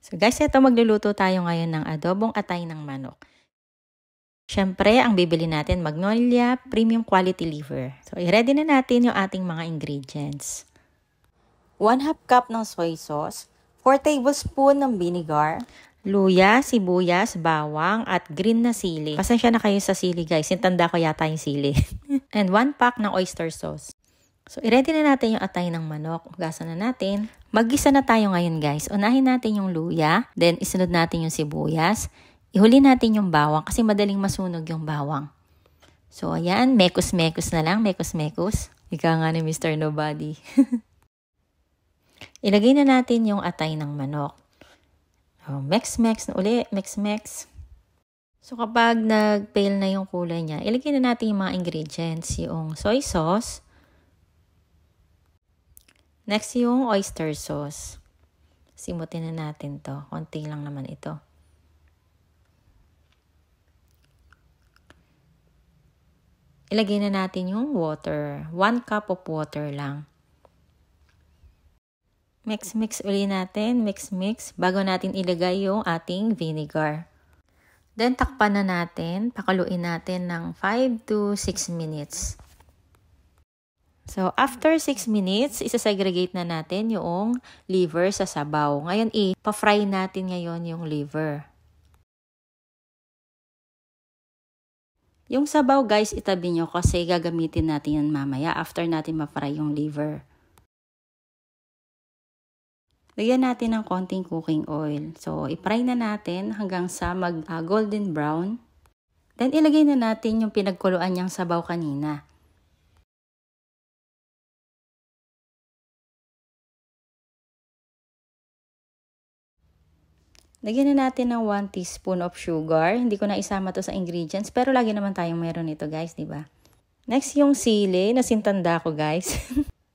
So guys, ito magluluto tayo ngayon ng adobong atay ng manok. Siyempre, ang bibili natin Magnolia Premium Quality Liver. So i-ready na natin yung ating mga ingredients. 1/2 cup ng soy sauce, 4 tablespoon ng vinegar, luya, sibuyas, bawang, at green na sili. Pasensya na kayo sa sili guys, intanda ko yata yung sili. And 1 pack ng oyster sauce. So, i-ready na natin yung atay ng manok. Ugasan na natin. Mag-gisa na tayo ngayon guys. Unahin natin yung luya, then isunod natin yung sibuyas. Ihuli natin yung bawang kasi madaling masunog yung bawang. So, ayan, mekos-mekos na lang, mekos-mekos. Ika nga ni Mr. Nobody. Ilagay na natin yung atay ng manok. Oh, mex-mex na uli, mex-mex. So, kapag nag-pale na yung kulay niya, ilagay na natin yung mga ingredients. Yung soy sauce. Next, yung oyster sauce. Simutin na natin to. Konti lang naman ito. Ilagay na natin yung water. 1 cup of water lang. Mix-mix uli natin. Mix-mix bago natin ilagay yung ating vinegar. Then, takpan na natin. Pakaluin natin ng 5 to 6 minutes. So, after 6 minutes, isa-segregate na natin yung liver sa sabaw. Ngayon, pa-fry natin ngayon yung liver. Yung sabaw, guys, itabi nyo kasi gagamitin natin yan mamaya after natin ma-fry yung liver. Lagyan natin ng konting cooking oil. So, i-fry na natin hanggang sa mag-golden brown. Then, ilagay na natin yung pinagkuluan niyang sabaw kanina. Lagyan na natin ng 1 teaspoon of sugar. Hindi ko na isama to sa ingredients, pero lagi naman tayong meron nito guys, di ba? Next, yung sili. Nasintanda ko guys.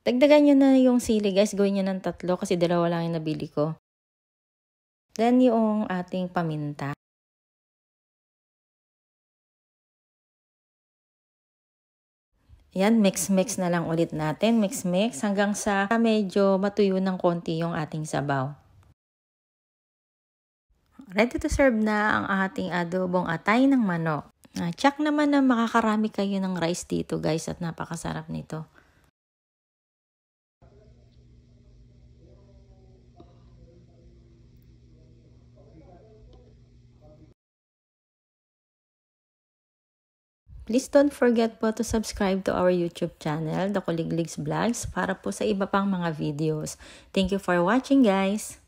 Dagdagan nyo na yung sili guys. Gawin nyo ng 3 kasi 2 lang yung nabili ko. Then, yung ating paminta. Yan, mix-mix na lang ulit natin. Mix-mix hanggang sa medyo matuyo ng konti yung ating sabaw. Ready to serve na ang ating adobong atay ng manok. Check naman na makakarami kayo ng rice dito guys at napakasarap nito. Please don't forget po to subscribe to our YouTube channel, The Kuligligs Vlogs, para po sa iba pang mga videos. Thank you for watching guys!